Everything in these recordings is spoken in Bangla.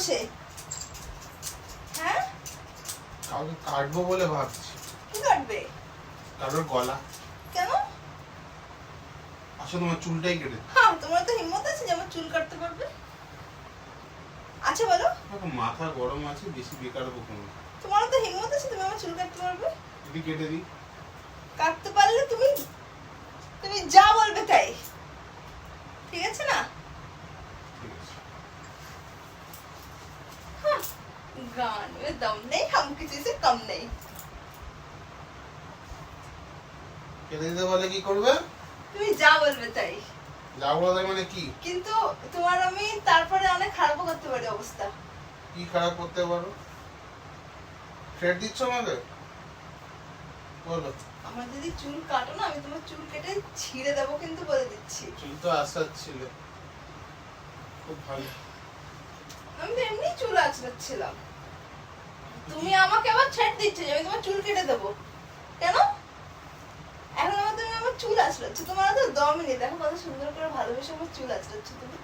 বসে? হ্যাঁ, কাউকে কাটবো বলে ভাবছি। কি কাটবে? কারোর গলা। কেন? আসলে তোমার চুলটাই কেটে। হ্যাঁ, তোমার তো হিম্মত আছে যে আমার চুল কাটতে পারবে? আচ্ছা বলো। এখন মাথা গরম আছে, বেশি বেকার বকো না। তোমার তো হিম্মত আছে তুমি আমার চুল কাটতে পারবে? যদি কেটে দিই? কাটতে পারলে তুমি তুমি যা বলবে তাই, ঠিক আছে না? ঠিক আছে। हाँ, गान में दम नहीं, हम किसी से कम नहीं। কেটে দিতে বলে কি করবে? তুমি যা বলবে তাই। যা বলা মানে কি? কিন্তু তোমার আমি তারপরে অনেক খারাপও করতে পারি অবস্থা। কি খারাপ করতে পারো? থ্রেট দিচ্ছ আমাকে? বলো। আমার যদি চুল কাটো না, আমি তোমার চুল কেটে ছিঁড়ে দেবো, কিন্তু বলে দিচ্ছি। চুল তো আসার ছিল। খুব ভালো। আমি তো এমনি চুল আঁচড়াচ্ছিলাম, তুমি আমাকে আবার ছেড়ে দিচ্ছ যে আমি তোমার চুল কেটে দেবো। কেন? এখন আমার তুমি আমার চুল আঁচড়াচ্ছ, তোমার তো দমই নেই। দেখো কত সুন্দর করে ভালোবেসে আমার চুল আঁচড়াচ্ছ তুমি।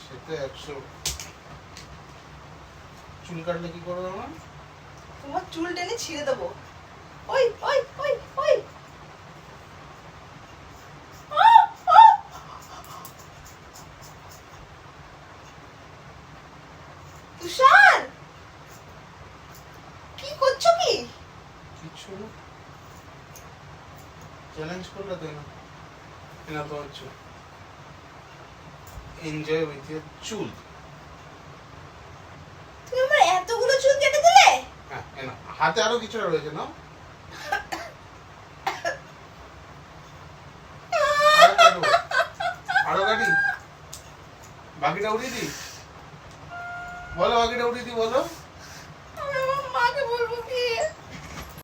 সেটা 100। চুল কাটলে কি করবে আমার? তোমার চুল টেনে ছিঁড়ে দেবো। ওই ওই ওই ওই, তুষার, কি করছো? কি কিছু না। চ্যালেঞ্জ করলে তো না। না তো হচ্ছে এনজয় উইথ ইওর চুল। তুমি আমার এতগুলো চুল কেটে দিলে? হ্যাঁ, না হাতে আরো কিছু রয়েছে না? আরো কাটো। আরো কাটি। বাকিটা উঠিয়ে দিই? বলো বাকিটা উঠিয়ে দিই, বলো।